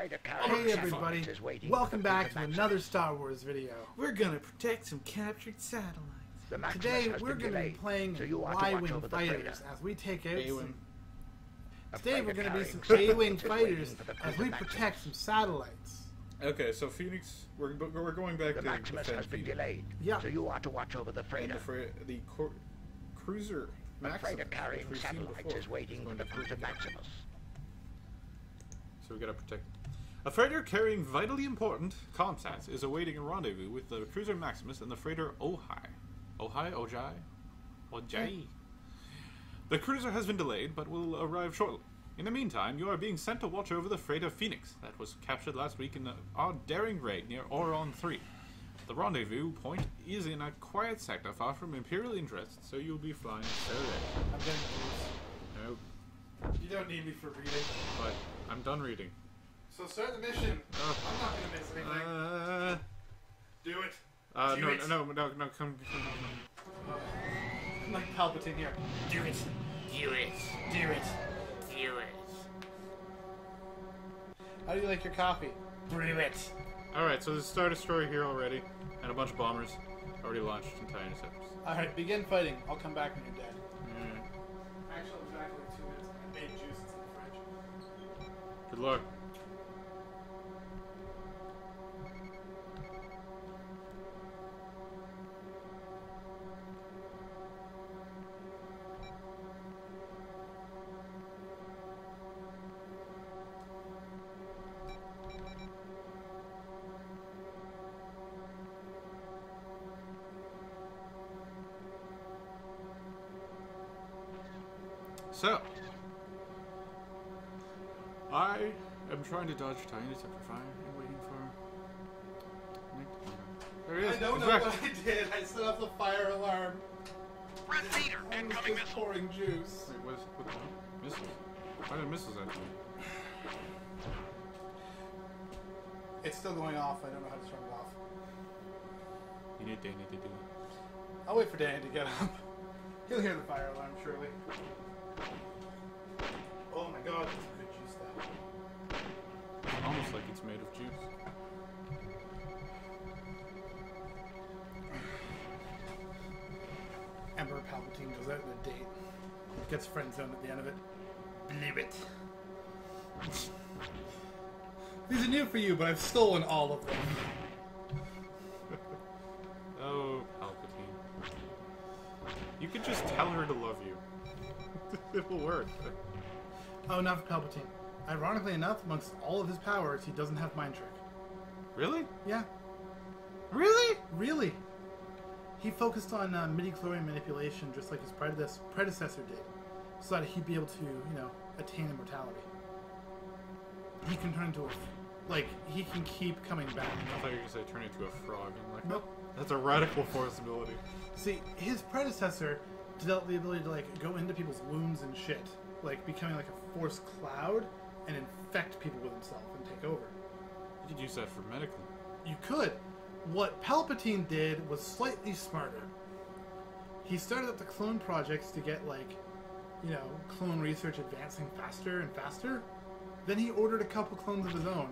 Hey everybody, welcome back to another Star Wars video. We're gonna protect some captured satellites. Today we're gonna be playing Y-Wing fighters as we take out some... Today we're gonna be some A-Wing fighters as we protect some satellites. Okay, so Phoenix, we're going back to Maximus has been delayed. Yeah. So you are to watch over the freighter. The cruiser The Maximus, freighter carrying satellites is waiting for the cruiser Maximus. So we gotta protect. A freighter carrying vitally important comsats is awaiting a rendezvous with the cruiser Maximus and the freighter Ojai. Ojai. The cruiser has been delayed, but will arrive shortly. In the meantime, you are being sent to watch over the freighter Phoenix that was captured last week in our daring raid near Orion 3. The rendezvous point is in a quiet sector far from Imperial interest, so you'll be flying direct. I'm getting these. No, You don't need me for reading. but I'm done reading. So start the mission. I'm not gonna miss anything. Do it. No, come. I'm like Palpatine here. Do it. Do it. Do it. Do it. How do you like your coffee? Brew it. Alright, so there's a Star Destroyer here already, and a bunch of bombers already launched entire interceptors. Alright, begin fighting. I'll come back when you're dead. Alright. Actually, it was actually 2 minutes. I made juice. It's in the fridge. Good luck. So, I am trying to dodge TIE interceptor fire and waiting for... There he is. I don't He's know back. what I did. I set off the fire alarm. Red leader, I was just pouring juice. Wait, what the missiles? Why did missiles actually? It's still going off. I don't know how to turn it off. You need Danny to do it. I'll wait for Danny to get up. He'll hear the fire alarm, surely. Oh my god, that's good juice though. It's almost like it's made of juice. Emperor Palpatine goes out on a date. Gets friend zoned at the end of it. Believe it. These are new for you, but I've stolen all of them. Oh, Palpatine. You could just tell her to love you. It'll work. Oh, not for Palpatine. Ironically enough, amongst all of his powers, he doesn't have Mind Trick. Really? Yeah, Really? really. He focused on midi-chlorian manipulation just like his predecessor did, so that he'd be able to, attain immortality. He can turn into he can keep coming back. I thought you were going to say turn into a frog. I'm like, Nope. that's a radical force ability. See, his predecessor developed the ability to go into people's wounds and shit, becoming like a force cloud and infect people with himself and take over. You could use that for medical. You could. What Palpatine did was slightly smarter. He started up the clone projects to get clone research advancing faster and faster. Then he ordered a couple clones of his own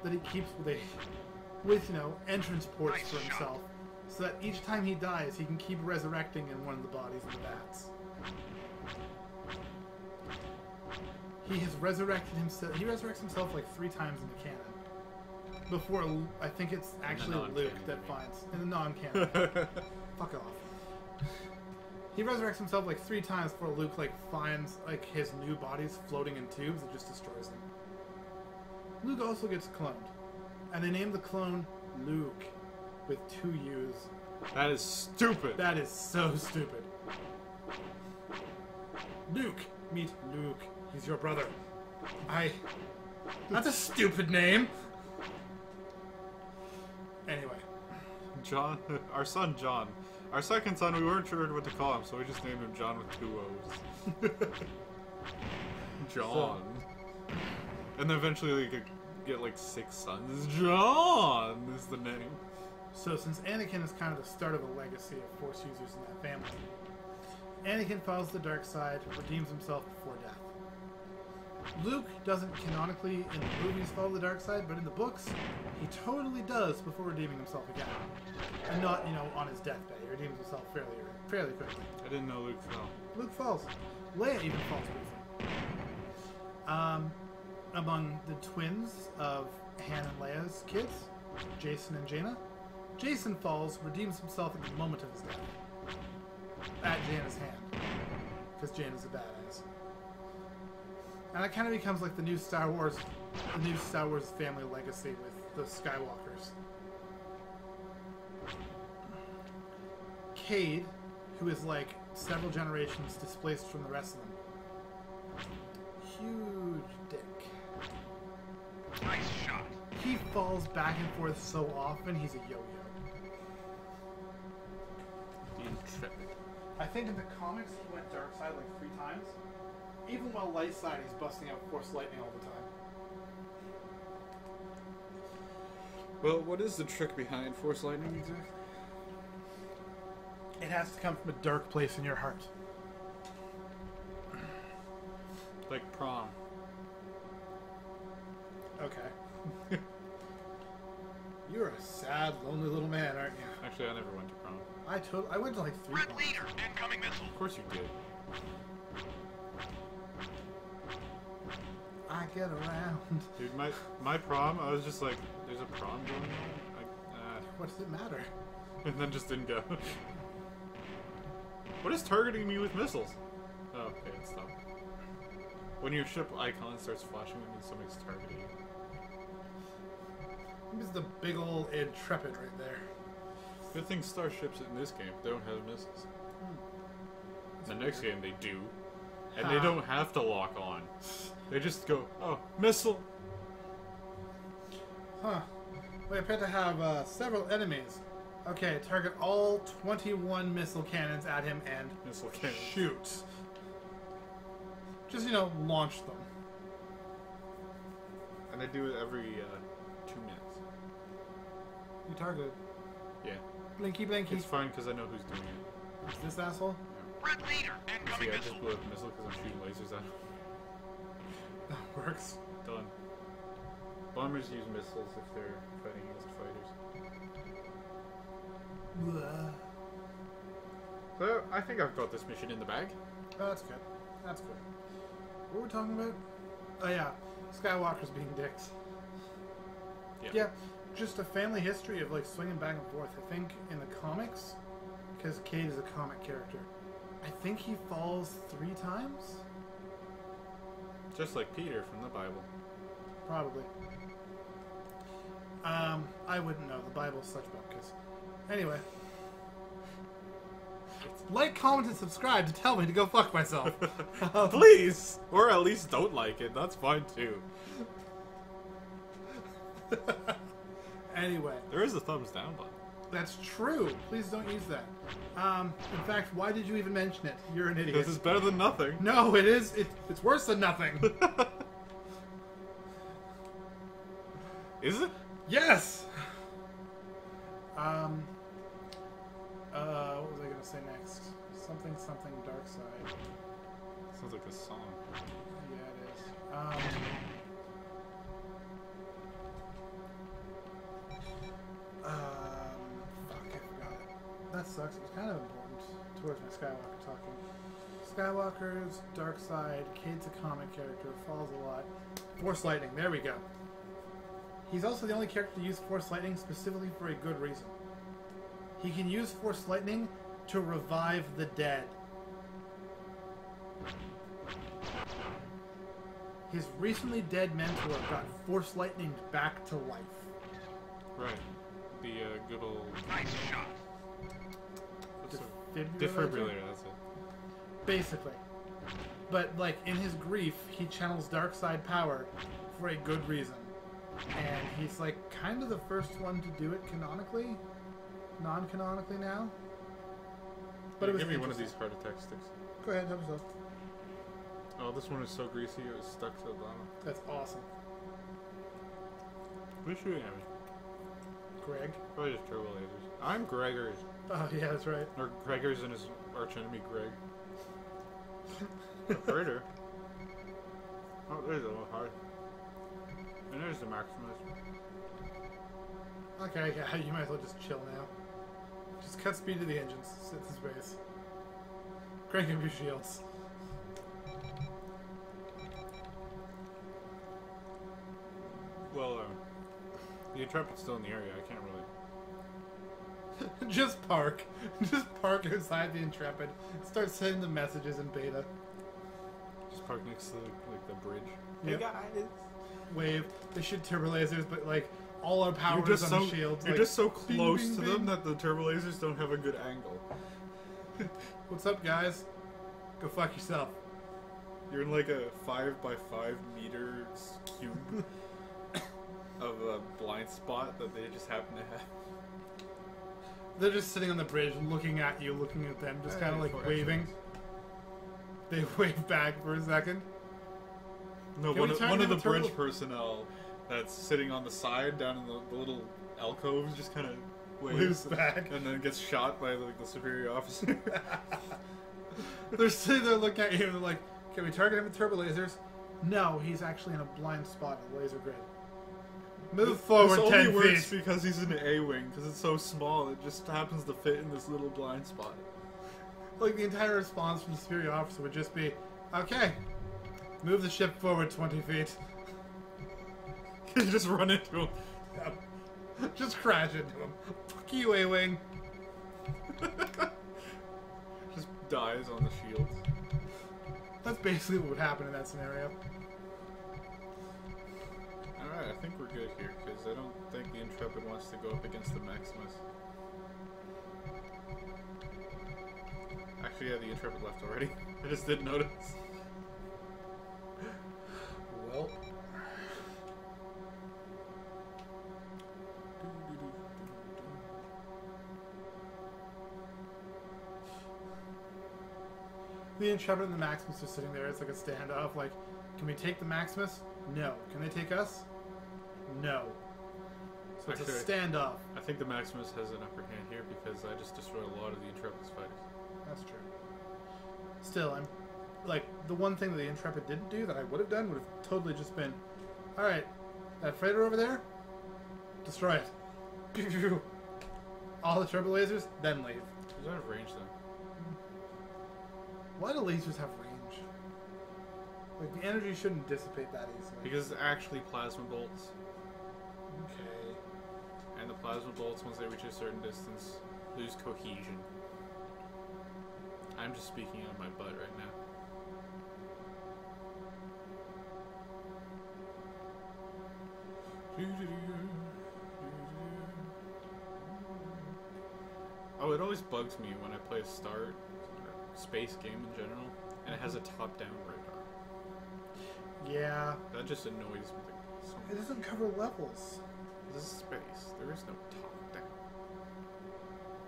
that he keeps with entrance ports for himself, so that each time he dies, he can keep resurrecting in one of the bodies in the vats. He has resurrected himself. He resurrects himself 3 times in the canon. Before, I think it's actually Luke that finds in the non-canon. Fuck off. He resurrects himself 3 times before Luke finds his new bodies floating in tubes and just destroys them. Luke also gets cloned, and they named the clone Luke with 2 U's. That is stupid. That is so stupid. Luke, meet Luke. He's your brother. That's a stupid name. Anyway. John, our son John. Our second son, we weren't sure what to call him, so we just named him John with 2 O's. John. And then eventually we could get 6 sons. John is the name. So since Anakin is kind of the start of a legacy of Force users in that family, Anakin follows the dark side, redeems himself before death. Luke doesn't canonically in the movies follow the dark side, but in the books, he totally does before redeeming himself again. And not, on his deathbed. He redeems himself fairly quickly. I didn't know Luke fell. Luke falls. Leia even falls briefly. Among the twins of Han and Leia's kids, Jason and Jaina, Jason falls, redeems himself at the moment of his death. At Jaina's hand. Because Jaina's a badass. And that kind of becomes like the new Star Wars family legacy with the Skywalkers. Cade, who is like several generations displaced from the rest of them. Huge dick. Nice shot. He falls back and forth so often, he's a yo-yo. The Intrepid. I think in the comics he went dark side like 3 times. Even while light side, he's busting out Force Lightning all the time. Well, what is the trick behind Force Lightning exactly? It has to come from a dark place in your heart. Like prom. Okay. You're a sad, lonely little man, aren't you? Actually, I never went to prom. I went to like 3 Red proms. leader, incoming missile. Of course you did. I get around. Dude, my prom, I was just like, there's a prom going on? What does it matter? And then just didn't go. What is targeting me with missiles? Oh, okay, it stopped. When your ship icon starts flashing, it means somebody's targeting you. This is the big old Intrepid right there. Good thing starships in this game don't have missiles. The next game they do. And they don't have to lock on. They just go, oh, missile! Huh. We appear to have several enemies. Okay, target all 21 missile cannons at him and Missile cannon. shoot. Just, launch them. And they do it every 2 minutes. You targeted. Yeah. Blinky blinky. It's fine because I know who's doing it. Is this asshole? Red leader, See, incoming I missile. just blew up a missile because I'm shooting lasers at him. That works. Done. Bombers use missiles if they're fighting against fighters. Blah. So, I think I've got this mission in the bag. Oh, that's good. That's good. What were we talking about? Oh, yeah. Skywalkers being dicks. Yeah. Just a family history of, swinging back and forth. I think in the comics, because Cade is a comic character, I think he falls 3 times? Just like Peter from the Bible. Probably. I wouldn't know. The Bible's such bonkers. Anyway. Like, comment, and subscribe to tell me to go fuck myself. Please! Or at least don't like it. That's fine too. Anyway. There is a thumbs down button. That's true. Please don't use that. In fact, why did you even mention it? You're an idiot. This is better than nothing. No, it is. It's worse than nothing. Is it? Yes! What was I gonna say next? Something dark side. Sounds like a song. Yeah, it is. Fuck, I forgot it. That sucks. It was kind of important towards my Skywalker talking. Skywalkers, dark side, Cade's a comic character, falls a lot. Force Lightning, there we go. He's also the only character to use Force Lightning specifically for a good reason. He can use Force Lightning to revive the dead. His recently dead mentor got Force Lightning back to life. Right. The good old... Nice shot. What's Defibrillator? Defibrillator, that's it. Basically. But, in his grief, he channels dark side power for a good reason. And he's, kind of the first one to do it canonically. Non-canonically now. But it was Give me one of interesting. these heart attack sticks. Go ahead, help yourself. Oh, this one is so greasy it was stuck to the bottom. That's awesome. Who's shooting at me? Greg. Probably just turbo lasers. I'm Gregors. Oh, yeah, that's right. Or Gregors and his archenemy Greg. A freighter. Oh, there's a little hard. And there's the Maximus. Okay, yeah, you might as well just chill now. Just cut speed to the engines. Sit in space. Crank up your shields. Well, the Intrepid's still in the area. I can't really. Just park. Just park inside the Intrepid. Start sending the messages in beta. Just park next to like the bridge. Yep. Hey guys. Wave. They shoot turbo lasers, but like all our power You're is just on so the shields. you're like, just so bing, close bing, to bing. them that the turbo lasers don't have a good angle. What's up, guys? Go fuck yourself. You're in like a 5x5 meters cube of a blind spot that they just happen to have. They're just sitting on the bridge, looking at you, looking at them, just kind of like waving. They wave back for a second. No, Can one we of, turn one of him the turbo- bridge personnel that's sitting on the side down in the little alcoves just kind of Waves back. and then gets shot by like the superior officer. They're sitting there looking at you and they're like, can we target him with turbo lasers? No, he's actually in a blind spot in the laser grid. Move forward this 10 only works feet. because he's an A-wing, because it's so small, it just happens to fit in this little blind spot. Like, the entire response from the superior officer would just be, okay, move the ship forward 20 feet. You just run into him. Just crash into him. Fuck you, A-Wing. Just dies on the shields. That's basically what would happen in that scenario. Alright, I think we're good here, because I don't think the Intrepid wants to go up against the Maximus. Actually, yeah, the Intrepid left already. I just didn't notice. Well, the Intrepid and the Maximus are sitting there. It's like a standoff. Like, can we take the Maximus? No. Can they take us? No. So it's a Actually, standoff. I think the Maximus has an upper hand here because I just destroyed a lot of the Intrepid's fighters. That's true. Still, I'm like the one thing that the Intrepid didn't do that I would have done would have totally just been, all right, that freighter over there, destroy it. Pew, pew, pew. All the turbo lasers, then leave. Does that have range though? Why do lasers have range? Like the energy shouldn't dissipate that easily. Because it's actually plasma bolts. Okay. And the plasma bolts, once they reach a certain distance, lose cohesion. I'm just speaking out of my butt right now. Oh, it always bugs me when I play a Star space game in general, and it has a top-down radar. Yeah. That just annoys me. So It doesn't cover levels. this is space. There is no top-down.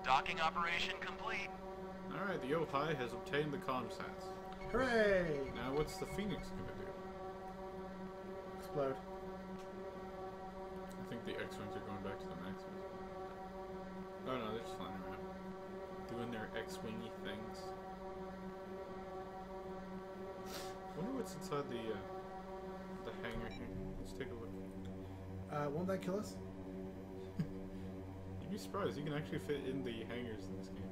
Docking operation complete. Alright, the Ojai has obtained the comsats. Hooray! Now what's the Phoenix gonna do? Explode. I think the X-Wings are going back to the Maximus. Oh no, they're just flying around. Doing their X-Wingy things. Wonder what's inside the hangar here. Let's take a look. Won't that kill us? You'd be surprised, you can actually fit in the hangars in this game.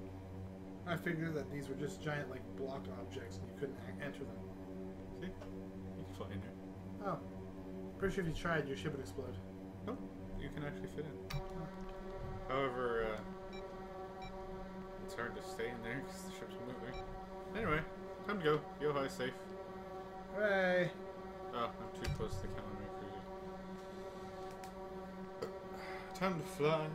I figured that these were just giant, like, block objects and you couldn't enter them. See? You can fly in there. Oh. Pretty sure if you tried, your ship would explode. Oh, you can actually fit in. However, it's hard to stay in there because the ship's moving. Anyway, time to go. Yo, hi, safe. Hooray! Oh, I'm too close to the Calamari cruiser. Time to fly.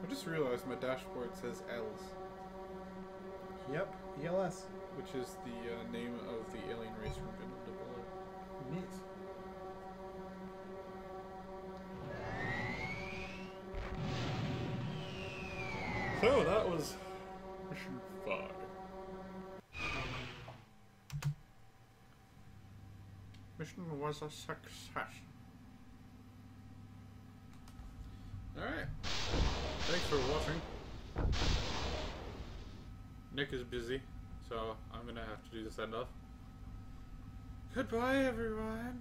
I just realized my dashboard says L's, Yep, ELS. which is the name of the alien race from Gundam Double. Neat. So that was mission 5. Mission was a success. Alright. Thanks for watching. Nick is busy, so I'm gonna have to do the send off. Goodbye, everyone.